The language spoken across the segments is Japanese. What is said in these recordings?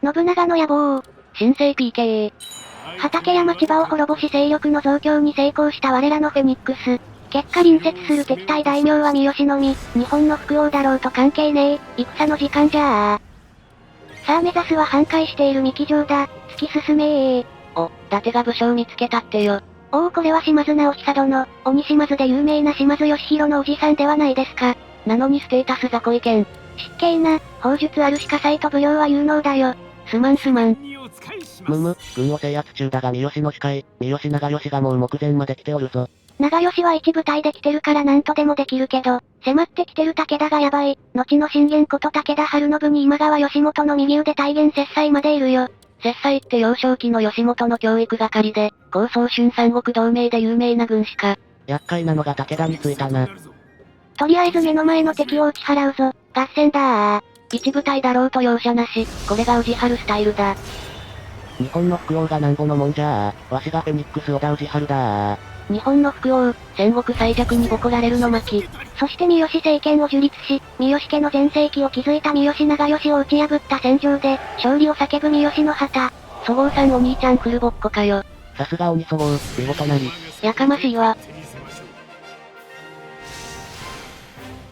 信長の野望。新生 PK。畠山千葉を滅ぼし勢力の増強に成功した我らのフェニックス。結果隣接する敵対大名は三好のみ、日本の副王だろうと関係ねえ、戦の時間じゃあ。さあ目指すは半壊している三木城だ、突き進めー。お、伊達が武将見つけたってよ。おおこれは島津直久殿、鬼島津で有名な島津義弘のおじさんではないですか。なのにステータス雑魚意見。失敬な、砲術ある鹿才と武勇は有能だよ。すまん。軍を制圧中だが三好の控え、三好長吉がもう目前まで来ておるぞ。長吉は一部隊で来てるから何とでもできるけど、迫ってきてる武田がやばい。後の信玄こと武田晴信に今川義元の右腕大元摂斎までいるよ。摂斎って幼少期の義元の教育係で、高宗春三国同盟で有名な軍師か。厄介なのが武田についたな。とりあえず目の前の敵を打ち払うぞ、合戦だー。一部隊だろうと容赦なし、これが宇治春スタイルだ。日本の副王がなんぼのもんじゃー。わしがフェニックス織田宇治春だー。日本の副王、戦国最弱にボコられるの巻。そして三好政権を樹立し、三好家の全盛期を築いた三好長吉を打ち破った戦場で、勝利を叫ぶ三好の旗。そごうさんお兄ちゃんフルボッコかよ。さすが鬼そごう、見事なり。やかましいわ。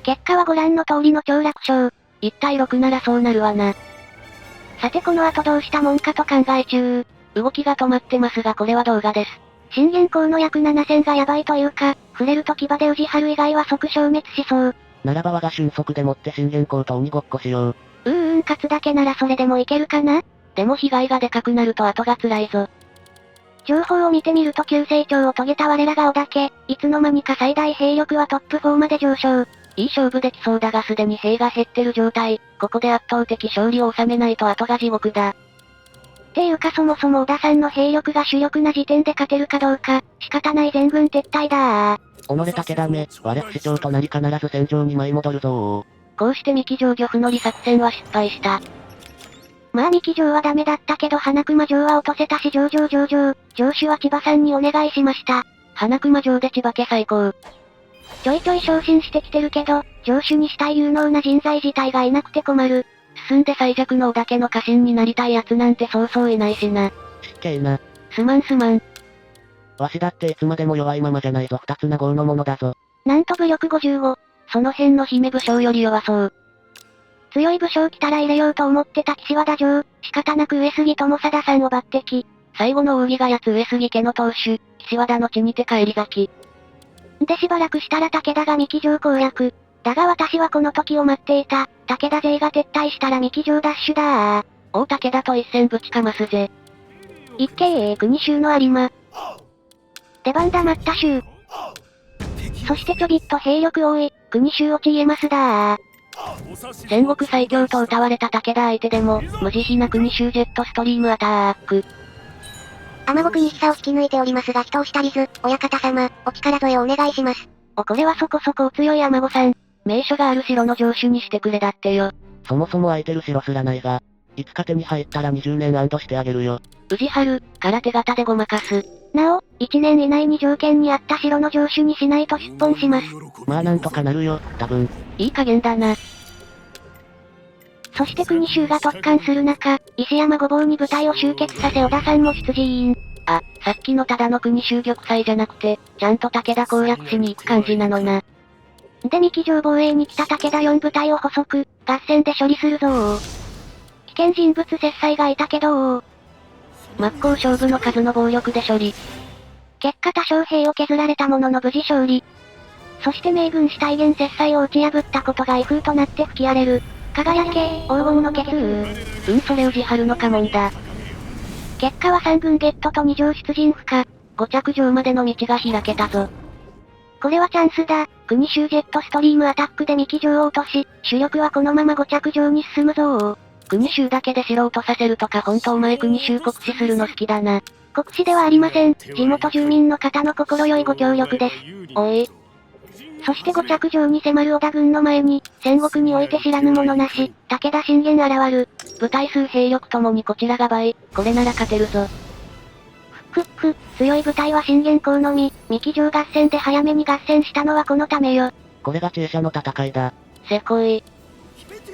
結果はご覧の通りの超楽勝。1対6ならそうなるわな。さてこの後どうしたもんかと考え中。動きが止まってますがこれは動画です。信玄公の約7000がやばいというか、触れると騎馬で宇治春以外は即消滅しそう。ならば我が俊足でもって信玄公と鬼ごっこしよう。勝つだけならそれでもいけるかな。でも被害がでかくなると後が辛いぞ。情報を見てみると急成長を遂げた我らが織田家、いつの間にか最大兵力はトップ4まで上昇。いい勝負できそうだがすでに兵が減ってる状態。ここで圧倒的勝利を収めないと後が地獄だ。っていうかそもそも織田さんの兵力が主力な時点で勝てるかどうか、仕方ない全軍撤退だー。己武田め、我不死鳥となり必ず戦場に舞い戻るぞー。こうして三木城漁夫の利作戦は失敗した。まあ三木城はダメだったけど花熊城は落とせたし上手は千葉さんにお願いしました。花熊城で千葉家最高。ちょいちょい昇進してきてるけど、城主にしたい有能な人材自体がいなくて困る。進んで最弱の織田家の家臣になりたい奴なんてそうそういないしな。失敬な。すまん。わしだっていつまでも弱いままじゃないぞ二つな豪のものだぞ。なんと武力55。その辺の姫武将より弱そう。強い武将来たら入れようと思ってた岸和田城、仕方なく上杉友貞さんを抜擢。最後の扇がやつ上杉家の当主、岸和田の地にて返り咲き。でしばらくしたら武田が三木城攻略。だが私はこの時を待っていた。武田勢が撤退したら三木城ダッシュだー。大武田と一戦ぶちかますぜ。一慶国衆の有馬。出番だ待った衆。そしてちょびっと兵力多い、国衆落ち言えますだー。戦国最強と謳われた武田相手でも、無慈悲な国衆ジェットストリームアタック。天国に久を引き抜いておりますが人をしたりず、親方様、お力添えをお願いします。これはそこそこお強い天子さん。名所がある城の城主にしてくれだってよ。そもそも空いてる城すらないが、いつか手に入ったら20年安堵してあげるよ。宇治春、から手形でごまかす。なお、1年以内に条件に合った城の城主にしないと出奔します。まあなんとかなるよ、多分。いい加減だな。そして国衆が突貫する中、石山御坊に部隊を集結させ織田さんも出陣。あ、さっきのただの国衆玉砕じゃなくて、ちゃんと武田攻略しに行く感じなのな。で三木城防衛に来た武田4部隊を捕捉、合戦で処理するぞー。危険人物摂斎がいたけど真っ向勝負の数の暴力で処理。結果多少兵を削られたものの無事勝利。そして名軍師大元摂斎を打ち破ったことが威風となって吹き荒れる。輝け、黄金の血雨。それ宇治春の家紋だ。結果は3軍ゲットと2条出陣不可。5着城までの道が開けたぞ。これはチャンスだ。国衆ジェットストリームアタックで三木城を落とし、主力はこのまま5着城に進むぞー。国衆だけで城落とさせるとかほんとお前国衆国士するの好きだな。国士ではありません。地元住民の方の心よいご協力です。おい。そして5着城に迫る織田軍の前に、戦国において知らぬ者なし、武田信玄現る。部隊数兵力ともにこちらが倍、これなら勝てるぞ。強い部隊は信玄公のみ、三木城合戦で早めに合戦したのはこのためよ。これが中車の戦いだ。せこい。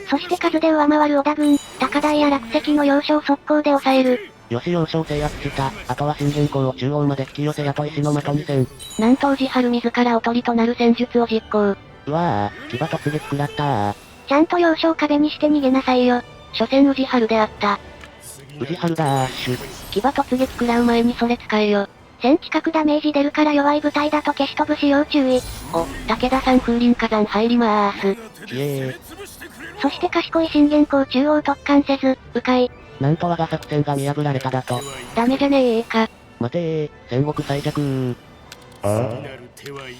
そして数で上回る織田軍、高台や落石の要所を速攻で抑える。よし要所を制圧した。あとは信玄公を中央まで引き寄せやと石の的にせん。なんと氏春自らおとりとなる戦術を実行。うわぁ、騎馬突撃食らったー。ちゃんと要所を壁にして逃げなさいよ。所詮氏春であった。氏春だーシュ。騎馬突撃食らう前にそれ使えよ。1000近くダメージ出るから弱い部隊だと消し飛ぶし要注意。お、武田さん風林火山入りまーす。ひえそして賢い信玄公中央突貫せず、迂回。なんと我が作戦が見破られただと。ダメじゃねえか。待てー、戦国最弱ー。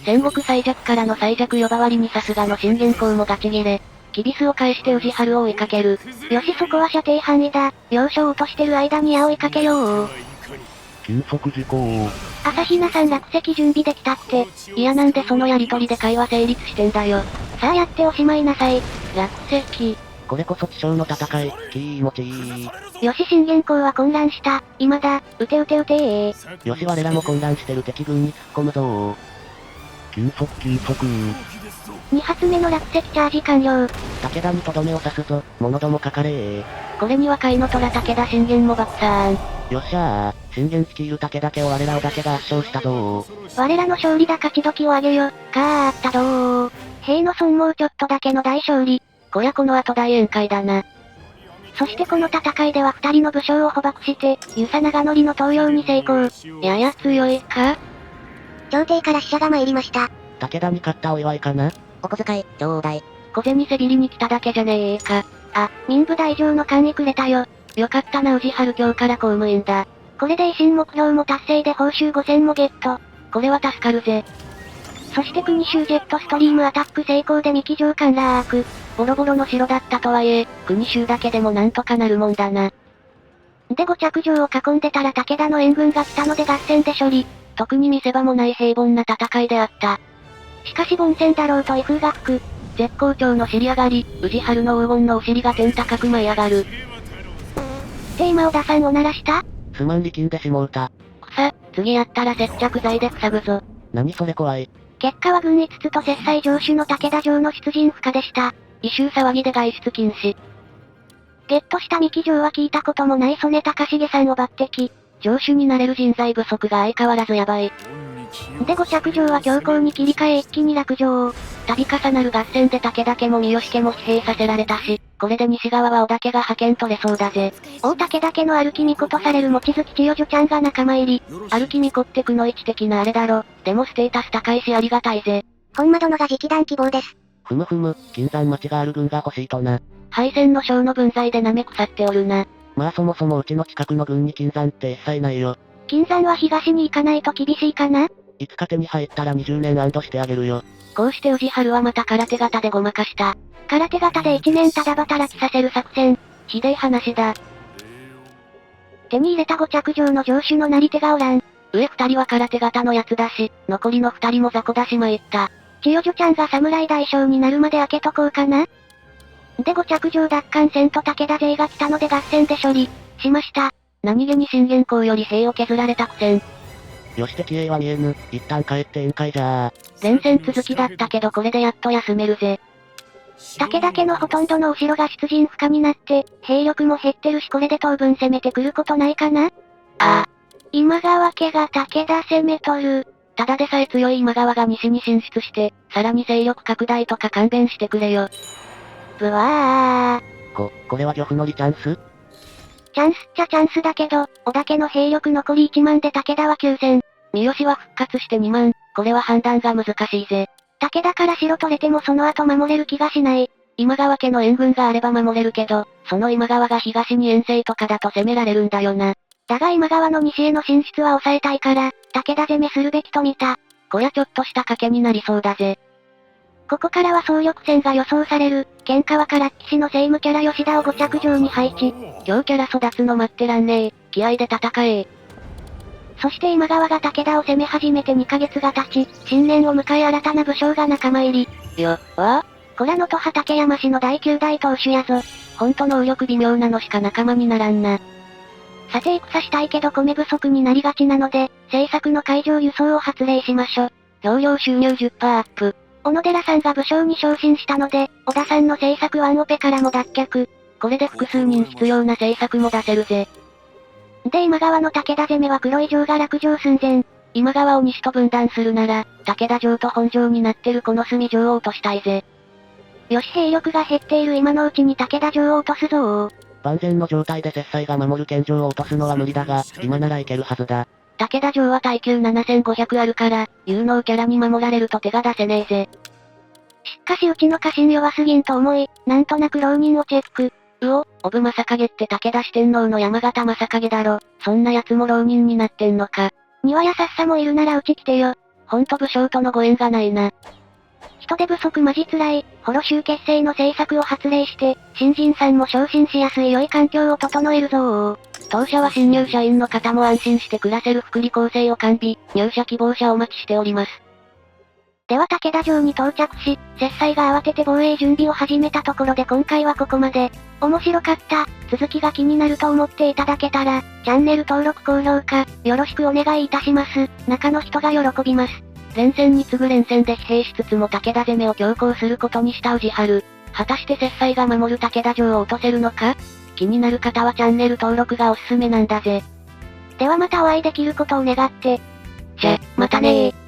戦国最弱からの最弱呼ばわりにさすがの信玄公もガチギレ。キビスを返して氏春を追いかける。よしそこは射程範囲だ。要所を落としてる間に矢を追いかけよう。禁足事項。朝比奈さん落石準備できたって。いやなんでそのやりとりで会話成立してんだよ。さあやっておしまいなさい。落石。これこそ地匠の戦い、気持ちいい。よし信玄公は混乱した。今だ、撃て撃て撃てー。よし我らも混乱してる敵軍に突っ込むぞー。禁足2発目の落石チャージ完了。武田にとどめを刺すぞ、者どもかかれー。これには甲斐の虎武田信玄も爆散。よっしゃー、信玄率いる武田家を我らをだけが圧勝したぞー。我らの勝利だ勝ち時をあげよ。かーったどー。兵の損もうちょっとだけの大勝利。こりゃこの後大宴会だな。そしてこの戦いでは二人の武将を捕獲して、遊佐長則の登用に成功。やや強いか？朝廷から使者が参りました。武田に勝ったお祝いかな？お小遣い、ちょうだい。小銭せびりに来ただけじゃねえか。あ、民部大丞の官位くれたよ。よかったな氏春今日から公務員だ。これで維新目標も達成で報酬5000もゲット。これは助かるぜ。そして国衆ジェットストリームアタック成功で三木城陥落。ボロボロの城だったとはいえ、国衆だけでもなんとかなるもんだな。で五着城を囲んでたら武田の援軍が来たので合戦で処理。特に見せ場もない平凡な戦いであった。しかし凡戦だろうと威風が吹く。絶好調の尻上がり、氏春の黄金のお尻が天高く舞い上がる。って今小田さんを鳴らした？すまん力んでしもうた。次やったら接着剤で塞ぐぞ。何それ怖い。結果は軍5つと接待城主の武田城の出陣不可でした。異臭騒ぎで外出禁止。ゲットした三木城は聞いたこともない曽根高重さんを抜擢。城主になれる人材不足が相変わらずやばい。で五着城は強行に切り替え一気に落城。度重なる合戦で武田家も三好家も疲弊させられたし、これで西側は織田家が派遣取れそうだぜ。大武田家の歩き巫女とされる望月千代女ちゃんが仲間入り。歩き巫女ってくの位置的なあれだろ。でもステータス高いしありがたいぜ。本間殿が直談希望です。ふむふむ、金山町がある軍が欲しいとな。敗戦の将の分際で舐め腐っておるな。まあそもそもうちの近くの軍に金山って一切ないよ。金山は東に行かないと厳しいかな？いつか手に入ったら20年安堵してあげるよ。こうして氏春はまた空手型でごまかした。空手型で1年ただ働きさせる作戦。ひでえ話だ。手に入れた五着城の城主のなり手がおらん。上2人は空手型のやつだし、残りの2人も雑魚だし参った。千代女ちゃんが侍大将になるまで開けとこうかな。で五着城奪還戦と武田勢が来たので合戦で処理しました。何気に信玄公より兵を削られた苦戦。よし敵兵は見えぬ。一旦帰って宴会じゃー。連戦続きだったけどこれでやっと休めるぜ。武田家のほとんどのお城が出陣不可になって、兵力も減ってるしこれで当分攻めてくることないかな？今川家が武田攻めとる。ただでさえ強い今川が西に進出して、さらに勢力拡大とか勘弁してくれよ。ぶわー。これは漁夫の利チャンス？チャンスっちゃチャンスだけど、織田家の兵力残り1万で武田は9000。三好は復活して2万。これは判断が難しいぜ。武田から城取れてもその後守れる気がしない。今川家の援軍があれば守れるけど、その今川が東に遠征とかだと攻められるんだよな。だが今川の西への進出は抑えたいから、武田攻めするべきと見た。こりゃちょっとした賭けになりそうだぜ。ここからは総力戦が予想される、喧嘩はからっきしの政務キャラ吉田を五着城に配置。強キャラ育つの待ってらんねえ。気合で戦え。そして今川が武田を攻め始めて2ヶ月が経ち、新年を迎え新たな武将が仲間入り。こらのと畠山氏の第9代当主やぞ。ほんと能力微妙なのしか仲間にならんな。さて戦したいけど米不足になりがちなので、政策の海上輸送を発令しましょ。容量収入 10% アップ。小野寺さんが武将に昇進したので、織田さんの政策ワンオペからも脱却。これで複数人必要な政策も出せるぜ。で今川の武田攻めは黒い城が落城寸前。今川を西と分断するなら、武田城と本城になってるこの隅城を落としたいぜ。よし兵力が減っている今のうちに武田城を落とすぞー。万全の状態で摂津が守る県城を落とすのは無理だが、今ならいけるはずだ。武田城は耐久7500あるから、有能キャラに守られると手が出せねえぜ。しかしうちの家臣弱すぎんと思い、なんとなく浪人をチェック。おぶ正景って武田四天王の山形正景だろ。そんな奴も浪人になってんのか。庭やさっさもいるならうち来てよ。ほんと武将とのご縁がないな。人手不足マジ辛い、ホロ州結成の政策を発令して、新人さんも昇進しやすい良い環境を整えるぞー。当社は新入社員の方も安心して暮らせる福利厚生を完備、入社希望者お待ちしております。では武田城に到着し、摂津が慌てて防衛準備を始めたところで今回はここまで。面白かった、続きが気になると思っていただけたら、チャンネル登録高評価、よろしくお願いいたします。中の人が喜びます。連戦に次ぐ連戦で疲弊しつつも武田攻めを強行することにした宇治春。果たして摂津が守る武田城を落とせるのか？気になる方はチャンネル登録がおすすめなんだぜ。ではまたお会いできることを願って。じゃ、またねー。